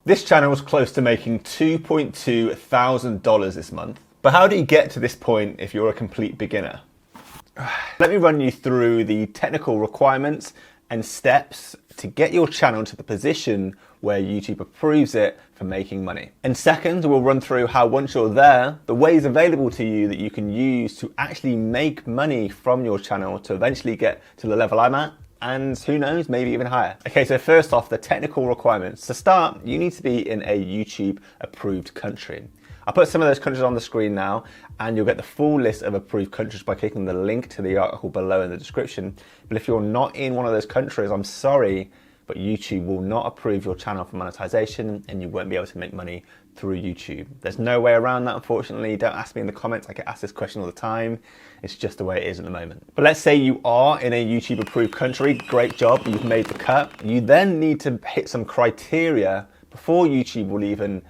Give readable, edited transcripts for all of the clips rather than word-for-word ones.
This channel is close to making $2.2 thousand this month. But how do you get to this point if you're a complete beginner? Let me run you through the technical requirements and steps to get your channel to the position where YouTube approves it for making money. And second, we'll run through how once you're there, the ways available to you that you can use to actually make money from your channel to eventually get to the level I'm at, and who knows, maybe even higher. Okay, so first off, the technical requirements. To start, you need to be in a YouTube approved country. I'll put some of those countries on the screen now, and you'll get the full list of approved countries by clicking the link to the article below in the description. But if you're not in one of those countries, I'm sorry, but YouTube will not approve your channel for monetization and you won't be able to make money through YouTube. There's no way around that, unfortunately. Don't ask me in the comments, I get asked this question all the time. It's just the way it is at the moment. But let's say you are in a YouTube approved country, great job, you've made the cut. You then need to hit some criteria before YouTube will even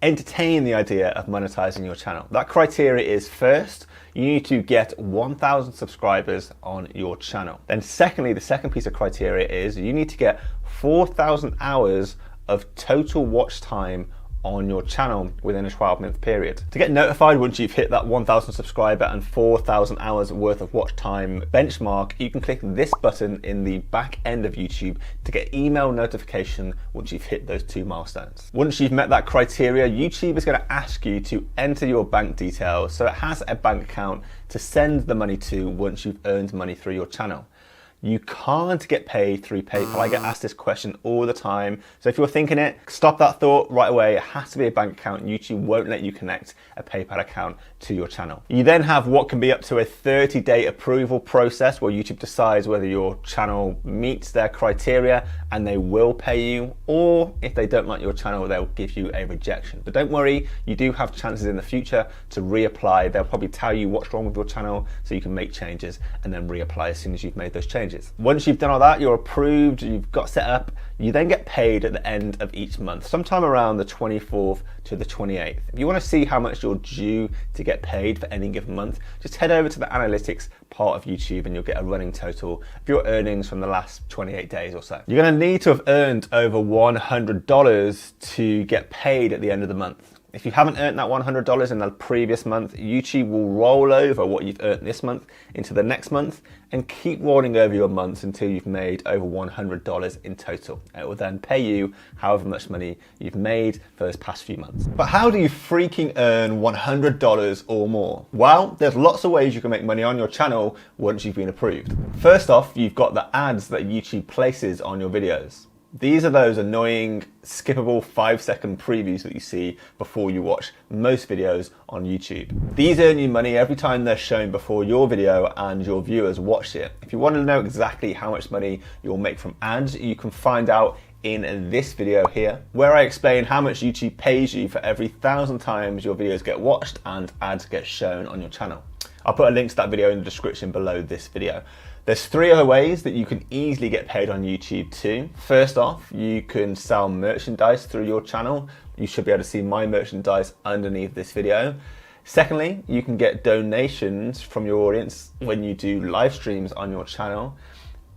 entertain the idea of monetizing your channel. That criteria is, first, you need to get 1,000 subscribers on your channel. Then secondly, the second piece of criteria is you need to get 4,000 hours of total watch time on your channel within a 12-month period. To get notified once you've hit that 1,000 subscriber and 4,000 hours worth of watch time benchmark, you can click this button in the back end of YouTube to get email notification once you've hit those two milestones. Once you've met that criteria, YouTube is going to ask you to enter your bank details, so it has a bank account to send the money to once you've earned money through your channel. You can't get paid through PayPal. I get asked this question all the time. So if you're thinking it, stop that thought right away. It has to be a bank account. YouTube won't let you connect a PayPal account to your channel. You then have what can be up to a 30-day approval process where YouTube decides whether your channel meets their criteria and they will pay you, or if they don't like your channel, they'll give you a rejection. But don't worry, you do have chances in the future to reapply. They'll probably tell you what's wrong with your channel so you can make changes and then reapply as soon as you've made those changes. Once you've done all that, you're approved, you've got set up, you then get paid at the end of each month, sometime around the 24th to the 28th. If you want to see how much you're due to get paid for any given month, just head over to the analytics part of YouTube and you'll get a running total of your earnings from the last 28 days or so. You're going to need to have earned over $100 to get paid at the end of the month. If you haven't earned that $100 in the previous month, YouTube will roll over what you've earned this month into the next month and keep rolling over your months until you've made over $100 in total. It will then pay you however much money you've made for those past few months. But how do you freaking earn $100 or more? Well, there's lots of ways you can make money on your channel once you've been approved. First off, you've got the ads that YouTube places on your videos. These are those annoying, skippable 5-second previews that you see before you watch most videos on YouTube. These earn you money every time they're shown before your video and your viewers watch it. If you want to know exactly how much money you'll make from ads, you can find out in this video here, where I explain how much YouTube pays you for every 1,000 times your videos get watched and ads get shown on your channel. I'll put a link to that video in the description below this video. There's 3 other ways that you can easily get paid on YouTube too. First off, you can sell merchandise through your channel. You should be able to see my merchandise underneath this video. Secondly, you can get donations from your audience when you do live streams on your channel.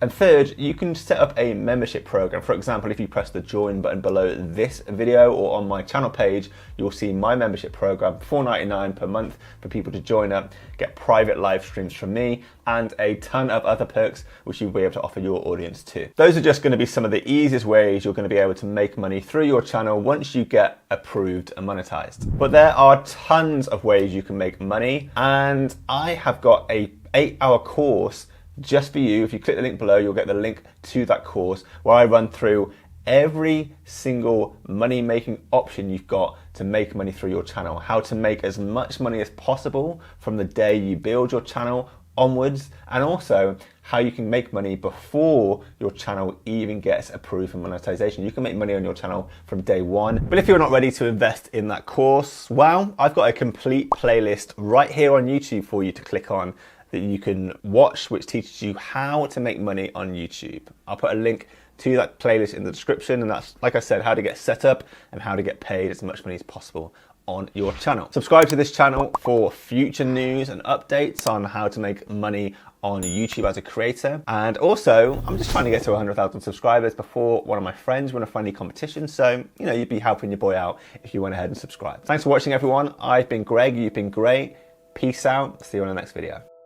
And third, you can set up a membership program. For example, if you press the join button below this video or on my channel page, you'll see my membership program, $4.99 per month for people to join up, get private live streams from me, and a ton of other perks which you'll be able to offer your audience too. Those are just going to be some of the easiest ways you're going to be able to make money through your channel once you get approved and monetized. But there are tons of ways you can make money, and I have got a 8-hour course just for you. If you click the link below, you'll get the link to that course where I run through every single money-making option you've got to make money through your channel, how to make as much money as possible from the day you build your channel onwards, and also how you can make money before your channel even gets approved for monetization. You can make money on your channel from day one. But if you're not ready to invest in that course, well, I've got a complete playlist right here on YouTube for you to click on that you can watch, which teaches you how to make money on YouTube. I'll put a link to that playlist in the description, and that's, like I said, how to get set up and how to get paid as much money as possible on your channel. Subscribe to this channel for future news and updates on how to make money on YouTube as a creator. And also, I'm just trying to get to 100,000 subscribers before one of my friends win a funny competition. So, you'd be helping your boy out if you went ahead and subscribed. Thanks for watching, everyone. I've been Greg. You've been great. Peace out. See you on the next video.